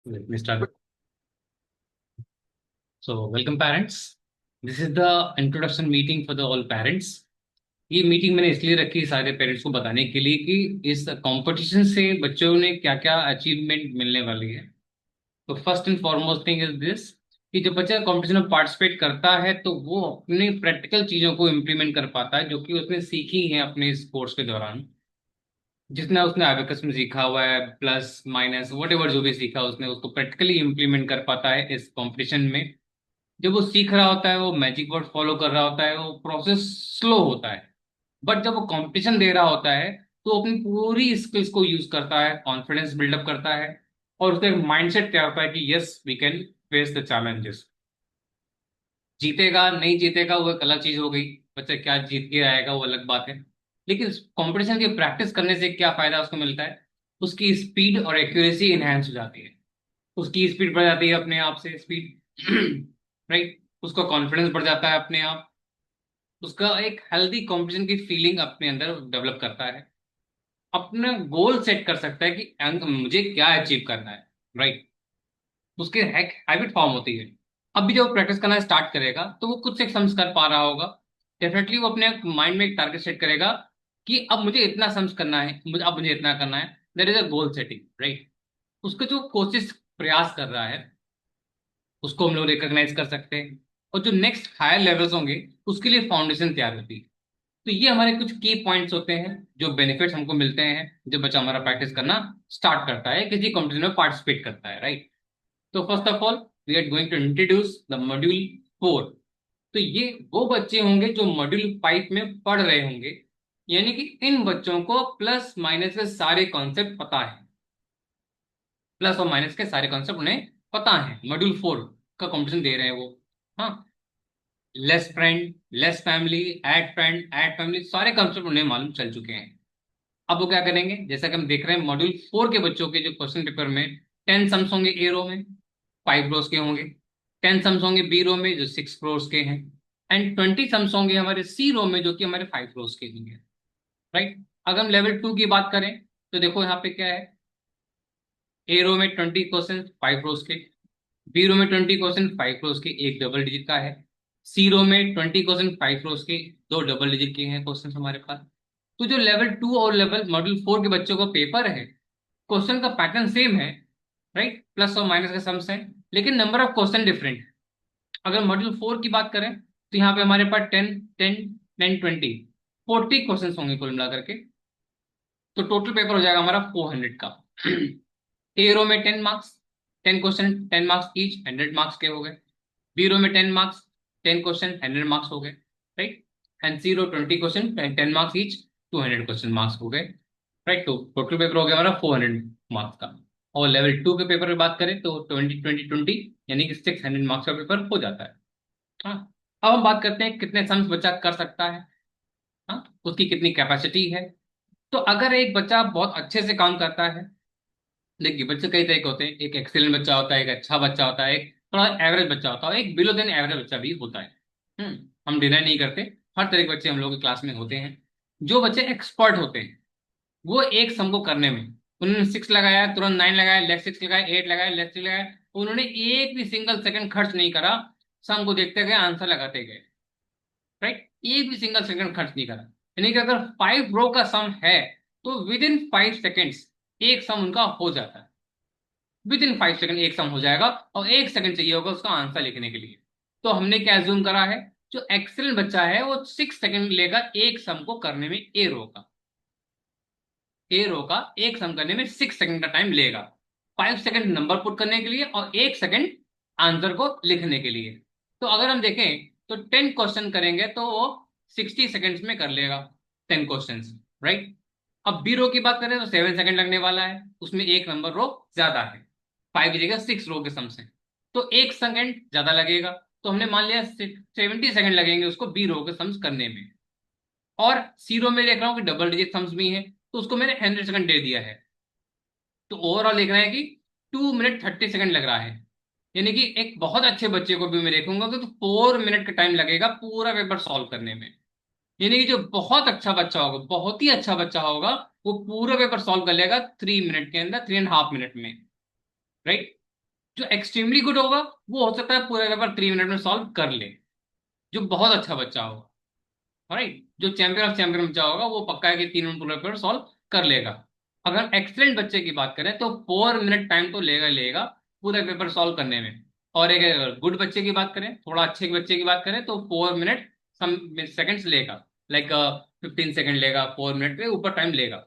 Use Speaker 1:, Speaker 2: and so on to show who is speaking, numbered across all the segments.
Speaker 1: Let me start. So, welcome parents. This is the introduction meeting for the all parents. ये meeting मैंने इसलिए रखी सारे parents को बताने के लिए कि इस कंपटीशन से बच्चों ने क्या क्या अचीवमेंट मिलने वाली है। तो first and foremost thing is this कि जब बच्चा कंपटीशन में पार्टिसिपेट करता है तो वो अपनी प्रैक्टिकल चीजों को इम्प्लीमेंट कर पाता है जो कि उसने सीखी है अपने इस कोर्स के दौरान। जितना उसने एबेकस में सीखा हुआ है प्लस माइनस वट एवर जो भी सीखा उसने उसको प्रैक्टिकली इम्प्लीमेंट कर पाता है इस कंपटीशन में। जब वो सीख रहा होता है वो मैजिक वर्ड फॉलो कर रहा होता है वो प्रोसेस स्लो होता है। बट जब वो कंपटीशन दे रहा होता है तो अपनी पूरी स्किल्स को यूज करता है कॉन्फिडेंस बिल्डअप करता है और उसका एक माइंडसेट तैयार होता है कि yes we can face the challenges. जीतेगा नहीं जीतेगा वो एक अलग चीज हो गई। बच्चा क्या जीत के आएगा वो अलग बात है। लेकिन कंपटीशन की प्रैक्टिस करने से क्या फायदा उसको मिलता है। उसकी स्पीड और एक्यूरेसी इनहेंस हो जाती है। उसकी स्पीड बढ़ जाती है अपने आप से स्पीड राइट। उसका कॉन्फिडेंस बढ़ जाता है अपने आप। उसका एक हेल्दी कंपटीशन की फीलिंग अपने अंदर डेवलप करता है। अपना गोल सेट कर सकता है कि मुझे क्या अचीव करना है। राइट। उसकी हैबिट फॉर्म होती है। अब भी जब प्रैक्टिस करना स्टार्ट करेगा तो वो कुछ से सम्स कर पा रहा होगा। डेफिनेटली वो अपने माइंड में एक टारगेट सेट करेगा कि अब मुझे इतना सम्स करना है अब मुझे इतना करना है। That is a goal setting right. उसका जो कोशिश प्रयास कर रहा है उसको हम लोग रिकॉग्नाइज कर सकते हैं। और जो नेक्स्ट हायर लेवल्स होंगे उसके लिए फाउंडेशन तैयार होती है। तो ये हमारे कुछ की पॉइंट्स होते हैं जो बेनिफिट्स हमको मिलते हैं जब बच्चा हमारा प्रैक्टिस करना स्टार्ट करता है किसी कॉम्पिटिशन में पार्टिसिपेट करता है राइट। तो first of all we are going to introduce the module 4। तो ये वो बच्चे होंगे जो मॉड्यूल 5 में पढ़ रहे होंगे। यानी कि इन बच्चों को प्लस माइनस के सारे कॉन्सेप्ट पता है। प्लस और माइनस के सारे कॉन्सेप्ट उन्हें पता है। मॉड्यूल 4 का कॉम्पिटिशन दे रहे हैं वो। हाँ। Less friend less family add family सारे कॉन्सेप्ट उन्हें मालूम चल चुके हैं। अब वो क्या करेंगे जैसा कि हम देख रहे हैं मॉड्यूल 4 के बच्चों के जो क्वेश्चन पेपर में 10 सम्स होंगे ए रो में 5 रोज के होंगे। 10 सम्स होंगे बी रो में जो 6 रोज के हैं। एंड 20 सम्स होंगे हमारे सी रो में जो कि हमारे 5 रोज के होंगे। राइट। अगर हम लेवल 2 की बात करें तो देखो यहाँ पे क्या है। ए रो में 20 क्वेश्चन 5 रोज के। बी रो में 20 क्वेश्चन 5 रोज के एक डबल डिजिट का है। सी रो में 20 क्वेश्चन 5 रोज के दो डबल डिजिट के हैं क्वेश्चन हमारे पास। तो जो लेवल 2 और लेवल मॉड्यूल 4 के बच्चों का पेपर है क्वेश्चन का पैटर्न सेम है। राइट। प्लस और माइनस के सम्स हैं लेकिन नंबर ऑफ क्वेश्चन डिफरेंट है। अगर मॉड्यूल 4 की बात करें तो यहाँ पे हमारे पास 10 10 10 20 40 क्वेश्चन होंगे कुल मिलाकर के। तो टोटल पेपर हो जाएगा हमारा 400 का। ए रो में 10 marks 10 question 10 marks each 100 marks के हो गए। बी रो में 10 मार्क्स 10 क्वेश्चन 100 मार्क्स हो गए। Right. And C row 20 question 10 marks each 200 question marks हो गए। राइट। तो टोटल पेपर हो गया हमारा 400 मार्क्स का। और लेवल 2 के पेपर की बात करें तो 20 20 20 यानी कि 600 मार्क्स का पेपर हो जाता है। हाँ। अब हम बात करते हैं कितने सम्स बच्चा कर सकता है। हाँ। उसकी कितनी कैपेसिटी है। तो अगर एक बच्चा बहुत अच्छे से काम करता है। देखिए बच्चे कई तरह के होते हैं। एक एक्सीलेंट बच्चा होता है एक अच्छा बच्चा होता है एक थोड़ा एवरेज बच्चा होता है एक बिलो देन एवरेज बच्चा भी होता है। हम डिनाई नहीं करते। हर तरह के बच्चे हम लोग की क्लास में होते हैं। जो बच्चे एक्सपर्ट होते हैं वो एक सम को करने में उन्होंने 6 लगाया तुरंत 9 लगाया लेफ्ट 6 लगाया 8 लगाया लेफ्ट 6 लगाया। उन्होंने एक भी सिंगल सेकंड खर्च नहीं करा। सम को देखते गए आंसर लगाते गए। राइट। एक भी सिंगल सेकंड खर्च नहीं करा। यानी कि अगर 5 रो का सम है तो विद इन 5 सेकेंड्स एक सम उनका हो जाता है। विद इन 5 सेकंड एक सम हो जाएगा। और 1 सेकंड चाहिए होगा उसका आंसर लिखने के लिए। तो हमने क्या एज्यूम करा है जो एक्सेलेंट बच्चा है वो 6 सेकंड लेगा एक सम को करने में ए रो का एक सम करने में 6 सेकंड का टाइम लेगा। 5 सेकंड नंबर पुट करने के लिए और 1 सेकंड आंसर को लिखने के लिए। तो अगर हम देखें तो 10 क्वेश्चन करेंगे तो वो 60 सेकंड्स में कर लेगा 10 क्वेश्चन। राइट। अब बी रो की बात करें तो 7 सेकंड लगने वाला है उसमें एक नंबर रो ज्यादा है। 5 की जगह 6 रो के सम्स हैं। तो 1 सेकंड ज्यादा लगेगा। तो हमने मान लिया 70 सेकंड लगेंगे उसको बी रो के सम्स करने में। और सी रो में देख रहा हूँ कि डबल डिजिट सम्स भी हैं तो उसको मैंने 100 सेकंड दे दिया है। तो ओवरऑल देख रहे हैं कि 2 मिनट 30 सेकंड लग रहा है। यानी कि एक बहुत अच्छे बच्चे को भी मैं देखूंगा तो 4 मिनट का टाइम लगेगा पूरा पेपर सॉल्व करने में। यानी कि जो बहुत अच्छा बच्चा होगा बहुत ही अच्छा बच्चा होगा वो पूरा पेपर सॉल्व कर लेगा 3 मिनट के अंदर 3.5 मिनट में। राइट। जो एक्सट्रीमली गुड होगा वो हो सकता है पूरे पेपर 3 मिनट में सॉल्व कर ले, जो बहुत अच्छा बच्चा होगा। राइट, जो चैंपियन ऑफ चैंपियन बच्चा होगा वो पक्का है कि 3 मिनट पूरा पेपर सॉल्व कर लेगा। अगर एक्सलेंट बच्चे की बात करें तो 4 मिनट टाइम तो लेगा ही लेगा पूरा पेपर सॉल्व करने में। और एक अगर गुड बच्चे की बात करें, थोड़ा अच्छे के बच्चे की बात करें, तो 4 मिनट सम सेकेंड्स लेगा, लाइक 15 सेकेंड लेगा, 4 मिनट के ऊपर टाइम लेगा।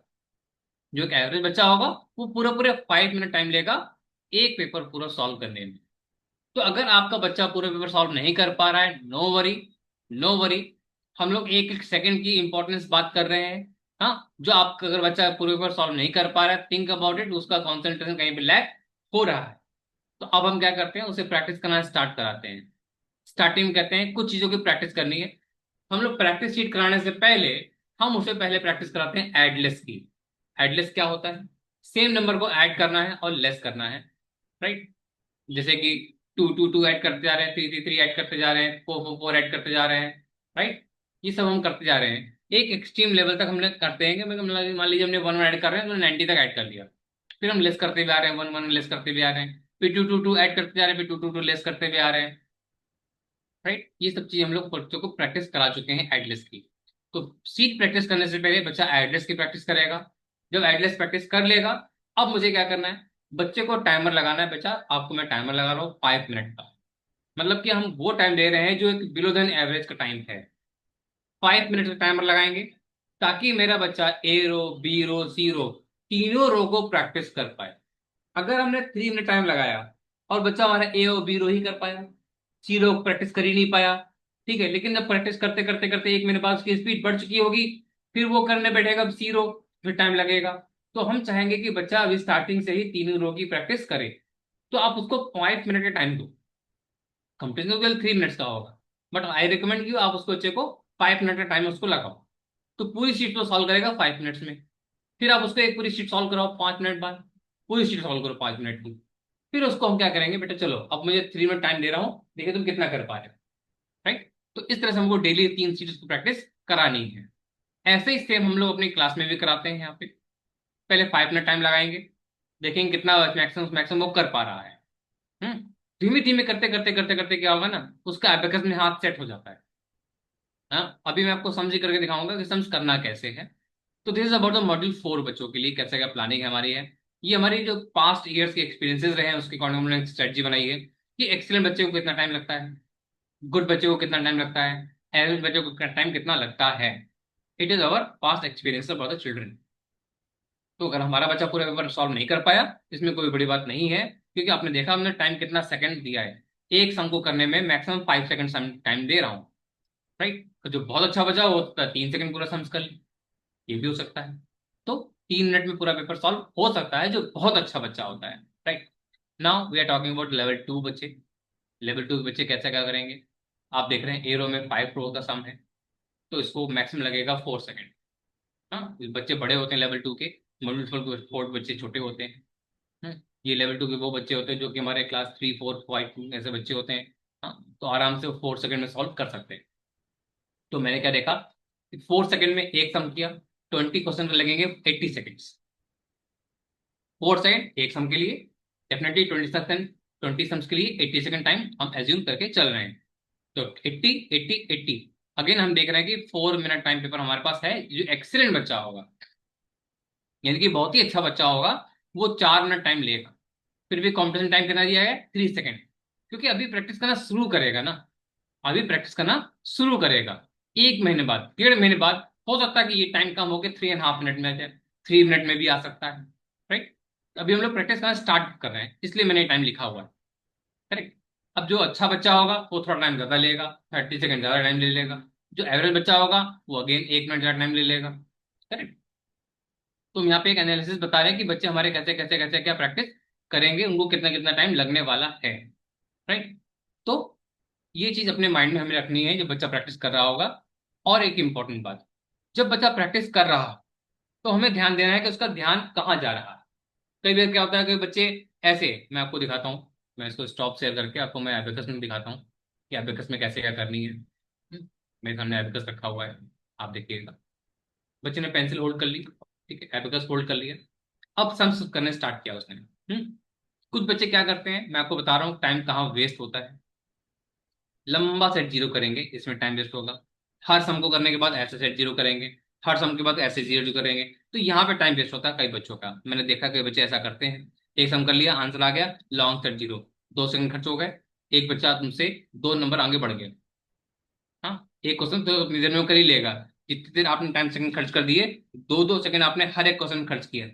Speaker 1: जो एक एवरेज बच्चा होगा वो पूरा पूरे 5 मिनट टाइम लेगा एक पेपर पूरा सॉल्व करने में। तो अगर आपका बच्चा पूरा पेपर सॉल्व नहीं कर पा रहा है, नो वरी, नो वरी। हम लोग एक एक सेकंड की इंपॉर्टेंस बात कर रहे हैं। हाँ, जो आपका अगर बच्चा पूरे पेपर सॉल्व नहीं कर पा रहा है, थिंक अबाउट इट, उसका कॉन्सेंट्रेशन कहीं पे लैग हो रहा है। तो अब हम क्या करते हैं, उसे प्रैक्टिस करना स्टार्ट कराते हैं। स्टार्टिंग में कहते हैं कुछ चीजों की प्रैक्टिस करनी है। हम लोग प्रैक्टिस शीट कराने से पहले हम उसे पहले प्रैक्टिस कराते हैं एडलेस की। एडलेस क्या होता है? सेम नंबर को ऐड करना है और लेस करना है। राइट, जैसे कि 2 2 2 ऐड करते जा रहे हैं, 3 3 3 ऐड करते जा रहे हैं, 4 4 4 ऐड करते जा रहे हैं। राइट, ये सब हम करते जा रहे हैं। एक एक्सट्रीम लेवल तक हमने करते हैं कि मान लीजिए हमने 1 1 ऐड कर रहे हैं तो 90 तक ऐड कर लिया। फिर हम लेस करते भी आ रहे हैं, 1 1 लेस करते भी आ रहे हैं, फिर 2 2 2 ऐड करते जा रहे हैं, फिर 2 2 2 लेस करते भी आ रहे हैं। राइट, ये सब चीज हम लोग बच्चों को प्रैक्टिस करा चुके हैं एडलेस की। तो सीट प्रैक्टिस करने से पहले बच्चा एडलेस की प्रैक्टिस करेगा। जब एडलेस प्रैक्टिस कर लेगा, अब मुझे क्या करना है, बच्चे को टाइमर लगाना है। बच्चा, आपको मैं टाइमर लगा रहा हूँ 5 मिनट का। मतलब कि हम वो टाइम दे रहे हैं जो एक बिलो देन एवरेज का टाइम है। 5 मिनट का टाइमर लगाएंगे ताकि मेरा बच्चा ए रो, बी रो, सी रो, तीनों रो को प्रैक्टिस कर पाए। अगर हमने 3 मिनट टाइम लगाया और बच्चा हमारा ए और बी रो ही कर पाया, सी रो प्रैक्टिस कर ही नहीं पाया, ठीक है, लेकिन जब प्रैक्टिस करते करते करते 1 महीने बाद उसकी स्पीड बढ़ चुकी होगी, फिर वो करने बैठेगा सी रो, फिर टाइम लगेगा। तो हम चाहेंगे कि बच्चा अभी स्टार्टिंग से ही तीनों रो की प्रैक्टिस करे। तो आप उसको 5 मिनट का टाइम दो। कंप्लीट तो केवल 3 मिनट्स का होगा, बट आई रिकमेंड कि आप उसको बच्चे को 5 मिनट का टाइम उसको लगाओ। तो पूरी शीट को सॉल्व करेगा 5 मिनट्स में। फिर आप उसको एक पूरी शीट सॉल्व कराओ 5 मिनट बाद, पूरी शीट सॉल्व करो 5 मिनट की। फिर उसको हम क्या करेंगे, बेटा चलो अब मुझे 3 मिनट टाइम दे रहा हूँ, देखिए तुम कितना कर पा रहे हो। राइट, तो इस तरह से हमको डेली 3 शीट्स की प्रैक्टिस करानी है। ऐसे ही सेम हम लोग अपनी क्लास में भी कराते हैं। यहाँ पे पहले 5 मिनट टाइम लगाएंगे, देखेंगे कितना मैक्सिमम मैक्सिमम वो कर पा रहा है। हम्म, धीमे धीमे करते करते करते करते क्या होगा ना, उसका एबेकस में हाथ सेट हो जाता है। हाँ, अभी मैं आपको समझ करके दिखाऊंगा कि समझ करना कैसे है। तो this is about the module 4 बच्चों के लिए कैसे क्या प्लानिंग हमारी है। ये हमारी जो पास्ट ईयर्स के एक्सपीरियंसेस रहे हैं उसके अकॉर्डिंग हमने एक स्ट्रेटजी बनाई है कि एक्सीलेंट बच्चे को कितना टाइम लगता है, गुड बच्चे को कितना टाइम लगता है, एवरेज बच्चे को टाइम कितना लगता है। It is our past experience about the children. तो अगर हमारा बच्चा पूरा पेपर सॉल्व नहीं कर पाया, इसमें कोई बड़ी बात नहीं है, क्योंकि आपने देखा हमने टाइम कितना सेकंड दिया है। एक सम को करने में मैक्सिमम 5 सेकंड टाइम दे रहा हूँ। राइट, तो जो बहुत अच्छा बचा वो 3 सेकंड पूरा सम कर ले, ये भी हो सकता है। तो 3 मिनट में पूरा पेपर सॉल्व हो सकता है जो बहुत अच्छा बच्चा होता है। Right, now we are talking about level 2 बच्चे। लेवल 2 के बच्चे कैसे क्या करेंगे? आप देख रहे हैं ए रो में 5 रो का सम है, तो इसको मैक्सिमम लगेगा 4 सेकंड। हाँ, ये बच्चे बड़े होते हैं लेवल 2 के, मॉड्यूल 4 बच्चे छोटे होते हैं। ये लेवल 2 के वो बच्चे होते हैं जो कि हमारे क्लास 3 4 5 ऐसे बच्चे होते हैं। हाँ, तो आराम से वो 4 सेकंड में सॉल्व कर सकते हैं। तो मैंने क्या देखा, 4 सेकंड में एक सम किया, 20 क्वेश्चन लगेंगे 80 सेकेंड्स। 4 सेकंड एक सम के लिए, डेफिनेटली 20 सेकंड, 20 सम्स के लिए 80 सेकंड टाइम हम एज्यूम करके चल रहे हैं। तो 80 80 80, अगेन हम देख रहे हैं कि 4 मिनट टाइम पेपर हमारे पास है। जो एक्सीलेंट बच्चा होगा, यानी कि बहुत ही अच्छा बच्चा होगा, वो 4 मिनट टाइम लेगा। फिर भी कॉम्पिटिशन टाइम कितना दिया है, 3 सेकंड, क्योंकि अभी प्रैक्टिस करना शुरू करेगा ना। अभी प्रैक्टिस करना शुरू करेगा। 1 महीने बाद, 1.5 महीने बाद हो सकता है कि ये टाइम कम होकर 3.5 मिनट में आ जाए, 3 मिनट में भी आ सकता है। राइट, अभी हम लोग प्रैक्टिस करना स्टार्ट कर रहे हैं, इसलिए मैंने टाइम लिखा हुआ है। करेक्ट, अब जो अच्छा बच्चा होगा वो थोड़ा टाइम ज्यादा लेगा, 30 सेकंड ज्यादा टाइम ले लेगा। जो एवरेज बच्चा होगा वो अगेन 1 मिनट ज्यादा टाइम ले लेगा। करेक्ट, तो हम यहाँ पे एक एनालिसिस बता रहे हैं कि बच्चे हमारे कैसे कैसे कैसे क्या प्रैक्टिस करेंगे, उनको कितना कितना टाइम लगने वाला है। राइट, तो ये चीज अपने माइंड में हमें रखनी है जब बच्चा प्रैक्टिस कर रहा होगा। और एक इंपॉर्टेंट बात, जब बच्चा प्रैक्टिस कर रहा हो तो हमें ध्यान देना है कि उसका ध्यान कहाँ जा रहा है। कई बार क्या होता है कि बच्चे ऐसे, मैं आपको दिखाता हूँ, मैं इसको स्टॉप शेयर करके आपको मैं एबेकस में दिखाता हूँ कि एबेकस में कैसे क्या करनी है। मेरे सामने एबेकस रखा हुआ है, आप देखिएगा। बच्चे ने पेंसिल होल्ड कर ली, ठीक है, एबेकस होल्ड कर लिया। अब सम्स करने स्टार्ट किया उसने। कुछ बच्चे क्या करते हैं, मैं आपको बता रहा हूँ टाइम कहाँ वेस्ट होता है। लंबा सेट जीरो करेंगे, इसमें टाइम वेस्ट होगा। हर सम को करने के बाद ऐसे सेट जीरो करेंगे, हर सम के बाद ऐसे जीरो करेंगे, तो यहाँ पे टाइम वेस्ट होता है कई बच्चों का। मैंने देखा कई बच्चे ऐसा करते हैं। एक सम कर लिया, आंसर आ गया, लॉन्ग सेट जीरो, 2 सेकंड खर्च हो गए। एक बच्चा तुमसे 2 नंबर आगे बढ़ गया। हाँ, एक क्वेश्चन तो अपनी देर में कर ही लेगा। जितनी देर आपने टाइम सेकंड खर्च कर दिए, 2-2 सेकंड आपने हर एक क्वेश्चन में खर्च किया,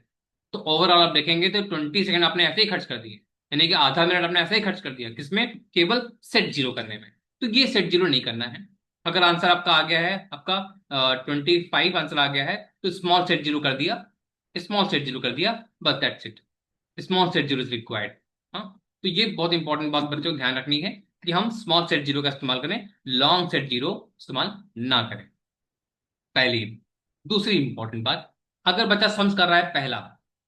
Speaker 1: तो ओवरऑल आप देखेंगे तो 20 सेकंड आपने ऐसे ही खर्च कर दिए। यानी कि आधा मिनट आपने ऐसे ही खर्च कर दिया, किसमें? केवल सेट जीरो करने में। तो ये सेट जीरो नहीं करना है। अगर आंसर आपका आ गया है, आपका 25 आंसर आ गया है, तो स्मॉल सेट जीरो कर दिया, स्मॉल सेट जीरो कर दिया, बस that's it. Small set zero is required. हाँ, तो ये बहुत इंपॉर्टेंट बात बच्चों को ध्यान रखनी है कि हम स्मॉल सेट जीरो का इस्तेमाल करें, लॉन्ग सेट जीरो इस्तेमाल ना करें। पहली। दूसरी इंपॉर्टेंट बात, अगर बच्चा सम्स कर रहा है पहला,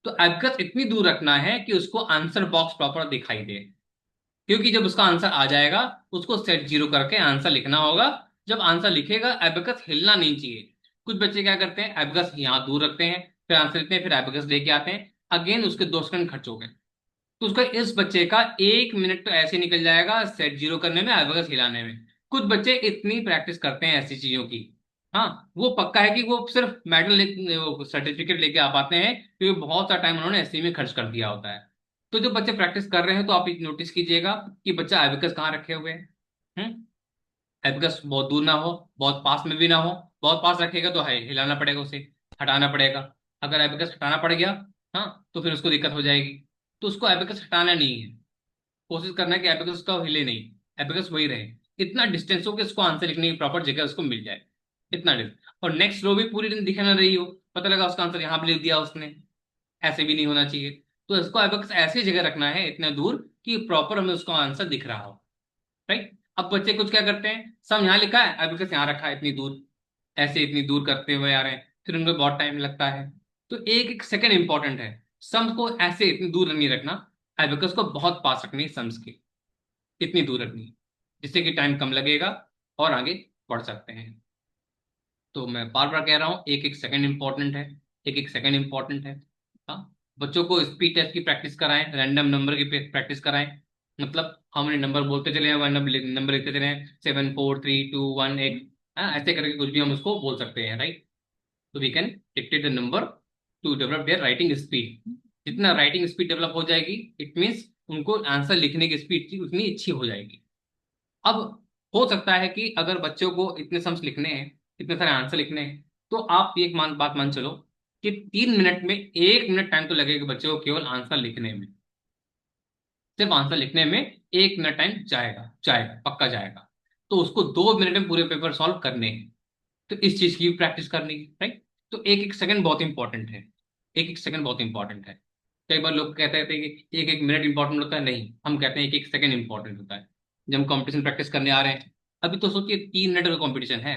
Speaker 1: तो एबकस इतनी दूर रखना है कि उसको आंसर बॉक्स प्रॉपर दिखाई दे। क्योंकि जब उसका आंसर आ जाएगा, उसको सेट जीरो करके आंसर लिखना होगा। जब आंसर लिखेगा, एबकस हिलना नहीं चाहिए। कुछ बच्चे क्या करते हैं, एबकस यहाँ दूर रखते हैं, फिर आंसर लिखते हैं, फिर एबकस लेके आते हैं, अगेन उसके 2 सेकंड खर्च हो गए। तो उसका, इस बच्चे का 1 मिनट तो ऐसे निकल जाएगा सेट जीरो करने में, एबकस हिलाने में। कुछ बच्चे इतनी प्रैक्टिस करते हैं ऐसी चीजों की, हाँ, वो पक्का है कि वो सिर्फ मेडल सर्टिफिकेट लेके आ पाते हैं, क्योंकि बहुत सा टाइम उन्होंने ऐसे में खर्च कर दिया होता है। तो जो बच्चे प्रैक्टिस कर रहे हैं, तो आप नोटिस कीजिएगा कि बच्चा एबकस कहाँ रखे हुए हैं। एबकस बहुत दूर ना हो, बहुत पास में भी ना हो। बहुत पास रखेगा तो है हिलाना पड़ेगा उसे, हटाना पड़ेगा। अगर एबकस हटाना पड़ गया, हाँ, तो फिर उसको दिक्कत हो जाएगी। तो उसको एबकस हटाना नहीं है, कोशिश करना है कि एबेकस का हिले नहीं, एबेकस वही रहे। इतना डिस्टेंस हो कि उसको आंसर लिखने की प्रॉपर जगह उसको मिल जाए, इतना डिस्टेंस। और नेक्स्ट रो भी पूरी दिन दिखे ना रही हो, पता लगा उसका आंसर यहाँ पे लिख दिया उसने, ऐसे भी नहीं होना चाहिए। तो इसको एबेकस ऐसी जगह रखना है, इतने दूर कि प्रॉपर हमें उसका आंसर दिख रहा हो। राइट। अब बच्चे कुछ क्या करते हैं, सम यहाँ लिखा है, एबेकस यहाँ रखा है इतनी दूर, ऐसे इतनी दूर करते हुए आ रहे हैं, फिर उनको बहुत टाइम लगता है। तो एक एक सेकंड इंपॉर्टेंट है। सम को ऐसे इतनी दूर नहीं रखना, एबेकस को बहुत पास रखनी है सम्स के, इतनी दूर रखनी है, जिससे कि टाइम कम लगेगा और आगे बढ़ सकते हैं। तो मैं बार बार कह रहा हूँ, एक एक सेकंड इंपॉर्टेंट है, एक एक सेकंड इंपॉर्टेंट है। हाँ, बच्चों को स्पीड टेस्ट की प्रैक्टिस कराएं, रैंडम नंबर की प्रैक्टिस कराएं। मतलब हम उन्हें नंबर बोलते चले, वन नंबर लिखते चले, 7 4 3 2 1 8, ऐसे करके कुछ भी हम उसको बोल सकते हैं, राइट। तो we can dictate the number to develop their writing speed. जितना राइटिंग स्पीड डेवलप हो जाएगी, इट मीन्स उनको आंसर लिखने की स्पीड उतनी अच्छी हो जाएगी। अब हो सकता है कि अगर बच्चों को इतने सम्स लिखने हैं, इतने सारे आंसर लिखने हैं, तो आप एक बात मान चलो कि 3 मिनट में 1 मिनट टाइम तो लगेगा बच्चों को केवल आंसर लिखने में। सिर्फ आंसर लिखने में 1 मिनट टाइम जाएगा, जाएगा, पक्का जाएगा। तो उसको 2 मिनट में पूरे पेपर सॉल्व करने हैं। तो इस चीज की भी प्रैक्टिस करनी है, राइट। तो एक एक सेकंड बहुत इंपॉर्टेंट है, एक एक सेकंड बहुत इंपॉर्टेंट है। कई बार लोग कहते हैं कि एक एक मिनट इंपॉर्टेंट होता है, नहीं, हम कहते हैं एक एक सेकंड इंपॉर्टेंट होता है। जब हम कंपटीशन प्रैक्टिस करने आ रहे हैं, अभी तो सोचिए 3 मिनट का कंपटीशन है।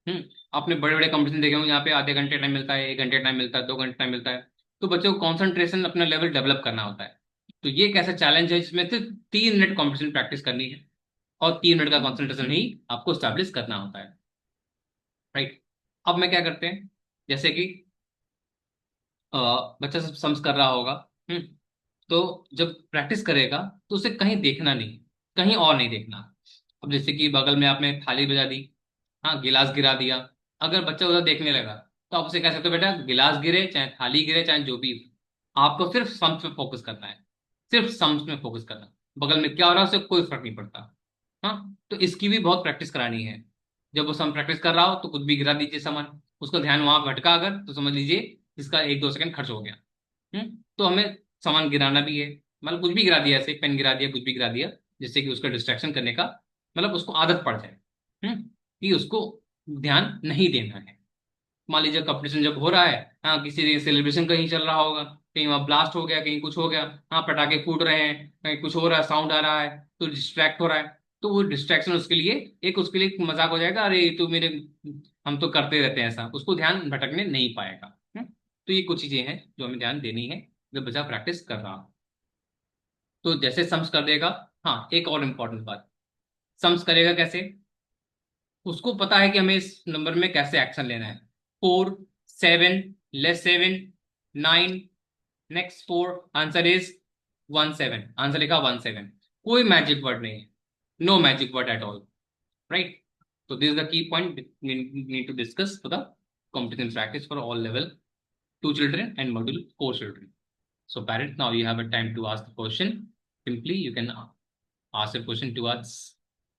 Speaker 1: हम्म। आपने बड़े बड़े कंपटीशन देखे होंगे, यहाँ पे आधे घंटे टाइम मिलता है, 1 घंटे टाइम मिलता है, 2 घंटे टाइम मिलता है। तो बच्चों को कॉन्सेंट्रेशन अपना लेवल डेवलप करना होता है। तो ये एक ऐसा चैलेंज है जिसमें सिर्फ 3 मिनट कंपटीशन प्रैक्टिस करनी है, और 3 मिनट का कॉन्सेंट्रेशन ही आपको स्टैब्लिश करना होता है, राइट। अब मैं क्या करते हैं, जैसे कि बच्चा सब सम्स कर रहा होगा, हम्म, तो जब प्रैक्टिस करेगा, तो उसे कहीं देखना नहीं, कहीं और नहीं देखना। अब जैसे कि बगल में आपने थाली बजा दी, हाँ, गिलास गिरा दिया, अगर बच्चा उधर देखने लगा, तो आप उसे कह सकते हो, बेटा गिलास गिरे चाहे थाली गिरे चाहे जो भी, आपको सिर्फ सम्स में फोकस करना है, सिर्फ सम्स में फोकस करना। बगल में क्या हो रहा है उससे कोई फर्क नहीं पड़ता। हाँ, तो इसकी भी बहुत प्रैक्टिस करानी है। जब वो सम प्रैक्टिस कर रहा हो, तो कुछ भी गिरा दीजिए सामान, उसका ध्यान वहां भटका अगर, तो समझ लीजिए इसका 1-2 सेकंड खर्च हो गया। तो हमें सामान गिराना भी है, मतलब कुछ भी गिरा दिया, ऐसे पेन गिरा दिया, कुछ भी गिरा दिया, जिससे कि उसका डिस्ट्रैक्शन करने का, मतलब उसको आदत पड़ जाए, कि उसको ध्यान नहीं देना है। मान लीजिए कंपटीशन जब हो रहा है, हाँ, किसी सेलिब्रेशन कहीं चल रहा होगा, कहीं वहाँ ब्लास्ट हो गया, कहीं कुछ हो गया, हाँ, पटाखे फूट रहे हैं, कहीं कुछ हो रहा है, साउंड आ रहा है, तो डिस्ट्रैक्ट हो रहा है। तो वो डिस्ट्रैक्शन उसके लिए, उसके लिए एक मजाक हो जाएगा, अरे ये तो मेरे, हम तो करते रहते हैं ऐसा, उसको ध्यान भटकने नहीं पाएगा। तो ये कुछ चीजें हैं जो हमें ध्यान देनी है जब बच्चा प्रैक्टिस कर रहा हो। तो जैसे सम्स कर देगा, हाँ, एक और इम्पोर्टेंट बात, सम्स करेगा कैसे, उसको पता है कि हमें इस नंबर में कैसे एक्शन लेना है। 4 7 less 7 9, next 4, answer is 17, answer लिखा 17। कोई मैजिक वर्ड नहीं है, no magic word at all, right? So this is the key point we need to discuss for the competition practice for all level 2 children and module 4 children. So parents, now you have a time to ask the question. Simply you can ask a question to us